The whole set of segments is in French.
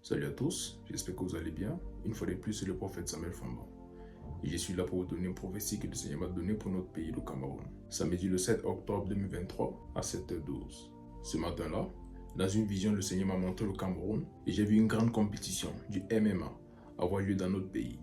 Salut à tous, j'espère que vous allez bien. Une fois de plus, c'est le prophète Samuel Famban. Et je suis là pour vous donner une prophétie que le Seigneur m'a donnée pour notre pays, le Cameroun. Samedi le 7 octobre 2023 à 7h12. Ce matin-là, dans une vision, le Seigneur m'a montré le Cameroun et j'ai vu une grande compétition du MMA avoir lieu dans notre pays.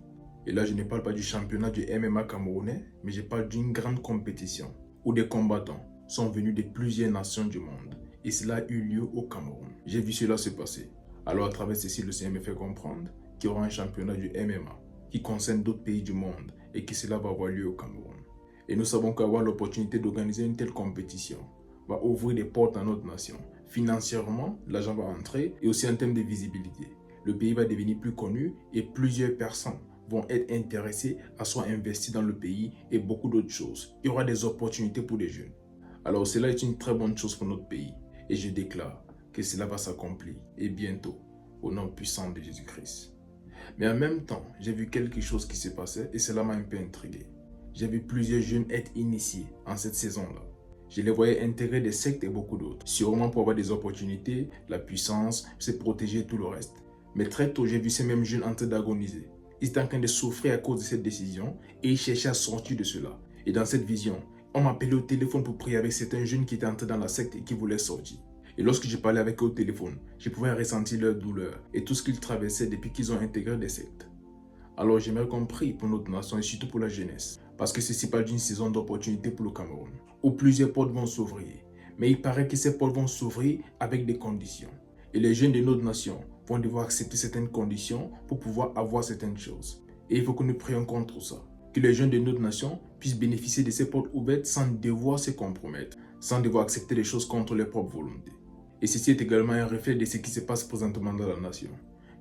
Et là, je ne parle pas du championnat du MMA camerounais, mais je parle d'une grande compétition où des combattants sont venus de plusieurs nations du monde. Et cela a eu lieu au Cameroun. J'ai vu cela se passer. Alors à travers ceci, le Seigneur me fait comprendre qu'il y aura un championnat du MMA qui concerne d'autres pays du monde et que cela va avoir lieu au Cameroun. Et nous savons qu'avoir l'opportunité d'organiser une telle compétition va ouvrir des portes à notre nation. Financièrement, l'argent va entrer et aussi en termes de visibilité. Le pays va devenir plus connu et plusieurs personnes vont être intéressées à soit investir dans le pays et beaucoup d'autres choses. Il y aura des opportunités pour les jeunes. Alors cela est une très bonne chose pour notre pays et je déclare que cela va s'accomplir et bientôt au nom puissant de Jésus-Christ. Mais en même temps, j'ai vu quelque chose qui se passait et cela m'a un peu intrigué. J'ai vu plusieurs jeunes être initiés en cette saison-là. Je les voyais intégrer des sectes et beaucoup d'autres, sûrement pour avoir des opportunités, la puissance, se protéger et tout le reste. Mais très tôt, j'ai vu ces mêmes jeunes en train d'agoniser. Ils étaient en train de souffrir à cause de cette décision et ils cherchaient à sortir de cela. Et dans cette vision, on m'appelait au téléphone pour prier avec certains jeunes qui étaient entrés dans la secte et qui voulaient sortir. Et lorsque je parlais avec eux au téléphone, je pouvais ressentir leur douleur et tout ce qu'ils traversaient depuis qu'ils ont intégré des sectes. Alors j'aimerais qu'on prie pour notre nation et surtout pour la jeunesse. Parce que ceci parle d'une saison d'opportunité pour le Cameroun, où plusieurs portes vont s'ouvrir. Mais il paraît que ces portes vont s'ouvrir avec des conditions. Et les jeunes de notre nation vont devoir accepter certaines conditions pour pouvoir avoir certaines choses. Et il faut que nous prions contre ça. Que les jeunes de notre nation puissent bénéficier de ces portes ouvertes sans devoir se compromettre, sans devoir accepter des choses contre leur propre volonté. Et ceci est également un reflet de ce qui se passe présentement dans la nation.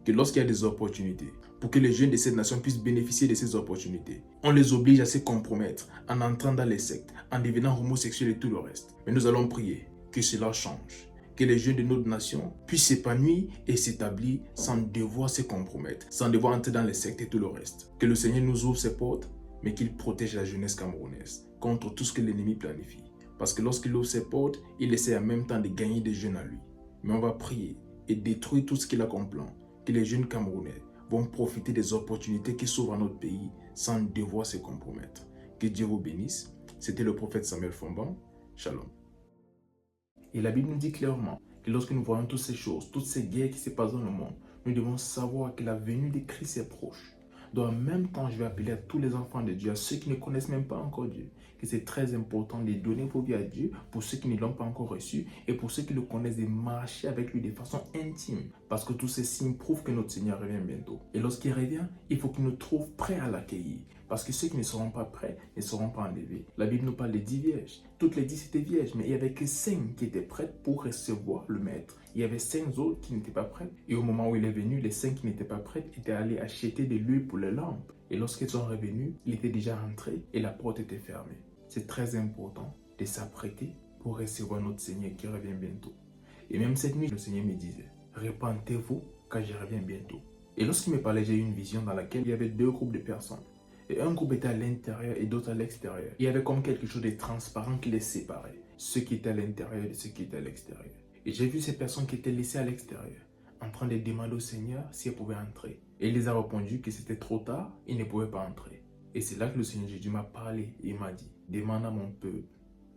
Que lorsqu'il y a des opportunités, pour que les jeunes de cette nation puissent bénéficier de ces opportunités, on les oblige à se compromettre en entrant dans les sectes, en devenant homosexuels et tout le reste. Mais nous allons prier que cela change. Que les jeunes de notre nation puissent s'épanouir et s'établir sans devoir se compromettre, sans devoir entrer dans les sectes et tout le reste. Que le Seigneur nous ouvre ses portes, mais qu'il protège la jeunesse camerounaise contre tout ce que l'ennemi planifie. Parce que lorsqu'il ouvre ses portes, il essaie en même temps de gagner des jeunes à lui. Mais on va prier et détruire tout ce qu'il a comme plan. Que les jeunes Camerounais vont profiter des opportunités qui s'ouvrent à notre pays sans devoir se compromettre. Que Dieu vous bénisse. C'était le prophète Samuel Famban. Shalom. Et la Bible nous dit clairement que lorsque nous voyons toutes ces choses, toutes ces guerres qui se passent dans le monde, nous devons savoir que la venue de Christ est proche. Donc en même temps, je vais appeler à tous les enfants de Dieu, à ceux qui ne connaissent même pas encore Dieu, que c'est très important de donner vos vies à Dieu pour ceux qui ne l'ont pas encore reçu et pour ceux qui le connaissent, de marcher avec lui de façon intime. Parce que tous ces signes prouvent que notre Seigneur revient bientôt. Et lorsqu'il revient, il faut qu'il nous trouve prêts à l'accueillir. Parce que ceux qui ne seront pas prêts ne seront pas enlevés. La Bible nous parle de 10 vierges. Toutes les 10 étaient vierges, mais il n'y avait que 5 qui étaient prêtes pour recevoir le maître. Il y avait 5 autres qui n'étaient pas prêtes. Et au moment où il est venu, les 5 qui n'étaient pas prêtes étaient allés acheter de l'huile pour les lampes. Et lorsqu'ils sont revenus, il était déjà rentré et la porte était fermée. C'est très important de s'apprêter pour recevoir notre Seigneur qui revient bientôt. Et même cette nuit, le Seigneur me disait, repentez-vous car je reviens bientôt. Et lorsqu'il me parlait, j'ai eu une vision dans laquelle il y avait 2 groupes de personnes. Et un groupe était à l'intérieur et d'autres à l'extérieur. Il y avait comme quelque chose de transparent qui les séparait. Ceux qui étaient à l'intérieur et ceux qui étaient à l'extérieur. Et j'ai vu ces personnes qui étaient laissées à l'extérieur, en train de demander au Seigneur si elles pouvaient entrer. Et il les a répondu que c'était trop tard, ils ne pouvaient pas entrer. Et c'est là que le Seigneur Jésus m'a parlé et m'a dit, demande à mon peuple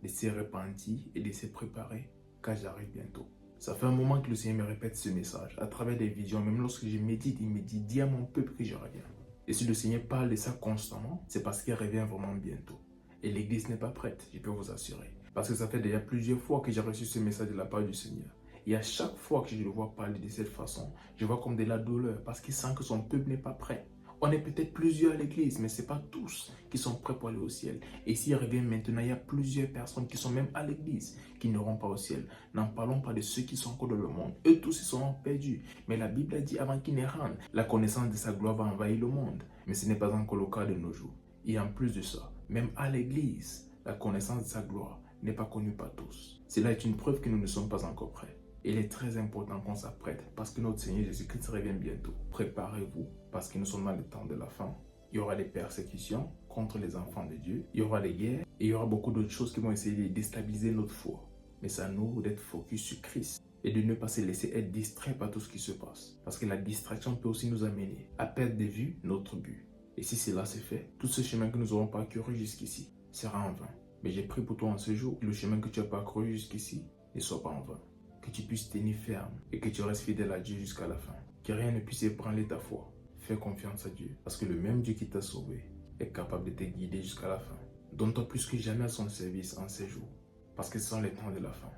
de se repentir et de se préparer, car j'arrive bientôt. Ça fait un moment que le Seigneur me répète ce message, à travers des visions, même lorsque je médite, il me dit, dis à mon peuple que je reviens. Et si le Seigneur parle de ça constamment, c'est parce qu'il revient vraiment bientôt. Et l'église n'est pas prête, je peux vous assurer. Parce que ça fait déjà plusieurs fois que j'ai reçu ce message de la part du Seigneur. Et à chaque fois que je le vois parler de cette façon, je vois comme de la douleur parce qu'il sent que son peuple n'est pas prêt. On est peut-être plusieurs à l'église, mais ce n'est pas tous qui sont prêts pour aller au ciel. Et s'il revient maintenant, il y a plusieurs personnes qui sont même à l'église qui n'auront pas au ciel. N'en parlons pas de ceux qui sont encore dans le monde. Eux tous, ils seront perdus. Mais la Bible a dit avant qu'ils ne rentrent, la connaissance de sa gloire va envahir le monde. Mais ce n'est pas encore le cas de nos jours. Et en plus de ça, même à l'église, la connaissance de sa gloire n'est pas connue par tous. Cela est une preuve que nous ne sommes pas encore prêts. Il est très important qu'on s'apprête parce que notre Seigneur Jésus-Christ revient bientôt. Préparez-vous parce que nous sommes dans le temps de la fin. Il y aura des persécutions contre les enfants de Dieu. Il y aura des guerres et il y aura beaucoup d'autres choses qui vont essayer de déstabiliser notre foi. Mais c'est à nous d'être focus sur Christ et de ne pas se laisser être distrait par tout ce qui se passe. Parce que la distraction peut aussi nous amener à perdre de vue notre but. Et si cela s'est fait, tout ce chemin que nous aurons parcouru jusqu'ici sera en vain. Mais j'ai prié pour toi en ce jour que le chemin que tu as parcouru jusqu'ici ne soit pas en vain. Que tu puisses tenir ferme et que tu restes fidèle à Dieu jusqu'à la fin. Que rien ne puisse ébranler ta foi. Fais confiance à Dieu parce que le même Dieu qui t'a sauvé est capable de te guider jusqu'à la fin. Donne-toi plus que jamais à son service en ces jours parce que ce sont les temps de la fin.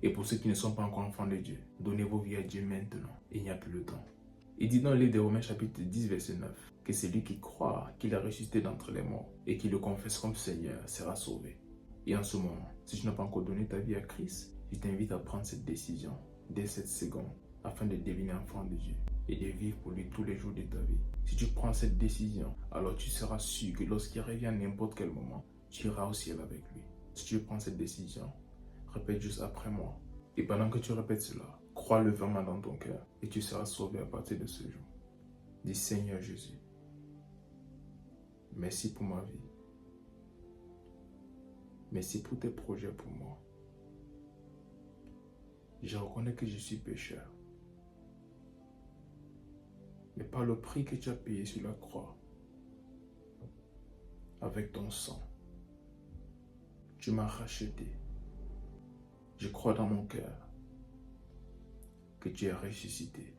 Et pour ceux qui ne sont pas encore enfants de Dieu, donnez vos vies à Dieu maintenant. Il n'y a plus le temps. Il dit dans le livre de Romains chapitre 10 verset 9 que celui qui croit qu'il a ressuscité d'entre les morts et qui le confesse comme Seigneur sera sauvé. Et en ce moment, si tu n'as pas encore donné ta vie à Christ, je t'invite à prendre cette décision dès cette seconde afin de devenir enfant de Dieu et de vivre pour lui tous les jours de ta vie. Si tu prends cette décision, alors tu seras sûr que lorsqu'il revient à n'importe quel moment, tu iras au ciel avec lui. Si tu prends cette décision, répète juste après moi. Et pendant que tu répètes cela, crois-le vraiment dans ton cœur et tu seras sauvé à partir de ce jour. Dis Seigneur Jésus, merci pour ma vie. Merci pour tes projets pour moi. Je reconnais que je suis pécheur. Mais par le prix que tu as payé sur la croix, avec ton sang, tu m'as racheté. Je crois dans mon cœur que tu es ressuscité.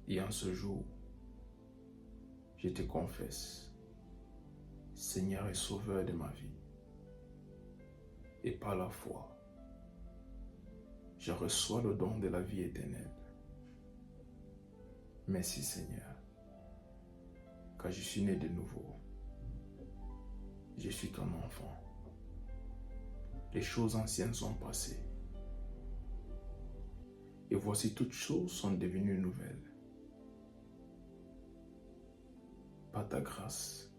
Et en ce jour, je te confesse, Seigneur et Sauveur de ma vie. Et par la foi, je reçois le don de la vie éternelle. Merci Seigneur, car je suis né de nouveau. Je suis ton enfant. Les choses anciennes sont passées. Et voici toutes choses sont devenues nouvelles. Par ta grâce,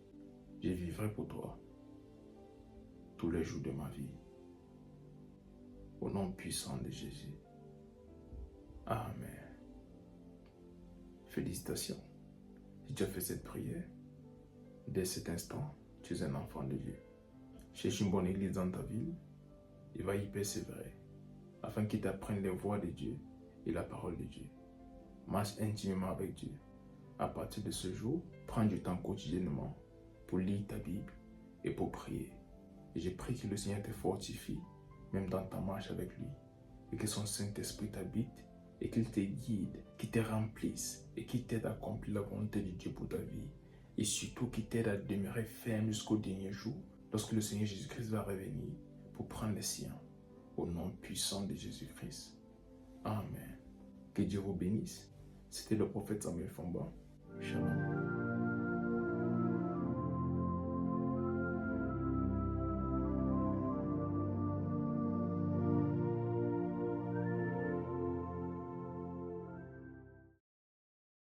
je vivrai pour toi tous les jours de ma vie. Au nom puissant de Jésus. Amen. Félicitations. Si tu as fait cette prière, dès cet instant, tu es un enfant de Dieu. Cherche une bonne église dans ta ville et va y persévérer afin qu'il t'apprenne les voies de Dieu et la parole de Dieu. Marche intimement avec Dieu. À partir de ce jour, prends du temps quotidiennement pour lire ta Bible et pour prier. Et je prie que le Seigneur te fortifie, même dans ta marche avec lui, et que son Saint-Esprit t'habite et qu'il te guide, qu'il te remplisse et qu'il t'aide à accomplir la volonté de Dieu pour ta vie. Et surtout qu'il t'aide à demeurer ferme jusqu'au dernier jour, lorsque le Seigneur Jésus-Christ va revenir pour prendre les siens. Au nom puissant de Jésus-Christ. Amen. Que Dieu vous bénisse. C'était le prophète Samuel Fomba. Shalom.